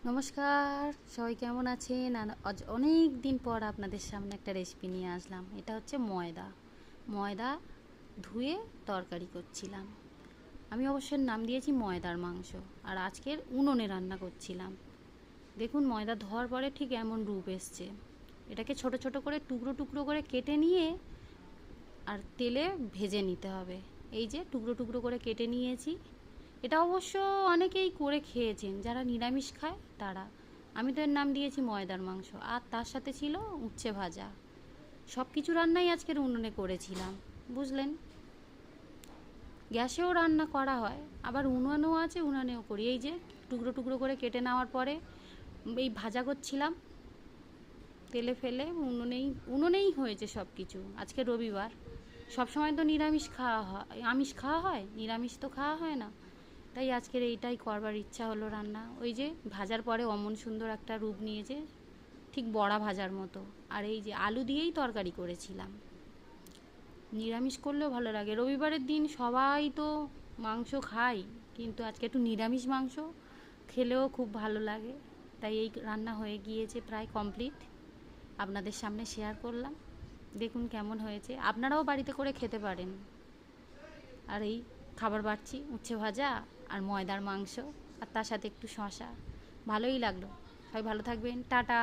নমস্কার, সবাই কেমন আছেন? আজ অনেক দিন পর আপনাদের সামনে একটা রেসিপি নিয়ে আসলাম। এটা হচ্ছে ময়দা ধুয়ে তরকারি করছিলাম। আমি অবশ্য নাম দিয়েছি ময়দার মাংস। আর আজকের উনুনে রান্না করছিলাম। দেখুন, ময়দা ধোয়ার পরে ঠিক এমন রূপ এসছে। এটাকে ছোট ছোট করে টুকরো টুকরো করে কেটে নিয়ে আর তেলে ভেজে নিতে হবে। এই যে টুকরো টুকরো করে কেটে নিয়েছি। এটা অবশ্য অনেকেই করে খেয়েছেন, যারা নিরামিষ খায় তারা। আমি তো এর নাম দিয়েছি ময়দার মাংস। আর তার সাথে ছিল উচ্ছে ভাজা। সব কিছু রান্নাই আজকের উনুনে করেছিলাম, বুঝলেন। গ্যাসেও রান্না করা হয়, আবার উনুনেও আছে, উনুনেও করি। এই যে টুকরো টুকরো করে কেটে নেওয়ার পরে এই ভাজা করছিলাম তেলে ফেলে। উনুনেই হয়েছে সব কিছু। আজকে রবিবার, সব সময় তো নিরামিষ খাওয়া হয়, আমিষ খাওয়া হয়, নিরামিষ তো খাওয়া হয় না। তাই আজকের এইটাই করবার ইচ্ছা হলো রান্না। ওই যে ভাজার পরে অমন সুন্দর একটা রূপ নিয়েছে, ঠিক বড়া ভাজার মতো। আর এই যে আলু দিয়েই তরকারি করেছিলাম। নিরামিষ করলেও ভালো লাগে। রবিবারের দিন সবাই তো মাংস খায়, কিন্তু আজকে একটু নিরামিষ মাংস খেলেও খুব ভালো লাগে। তাই এই রান্না হয়ে গিয়েছে, প্রায় কমপ্লিট। আপনাদের সামনে শেয়ার করলাম। দেখুন কেমন হয়েছে, আপনারাও বাড়িতে করে খেতে পারেন। আর এই খাবার বাড়ছি উচ্ছে ভাজা আর ময়দার মাংস, আর তার সাথে একটু শশা। ভালোই লাগলো। সবাই ভালো থাকবেন, টাটা।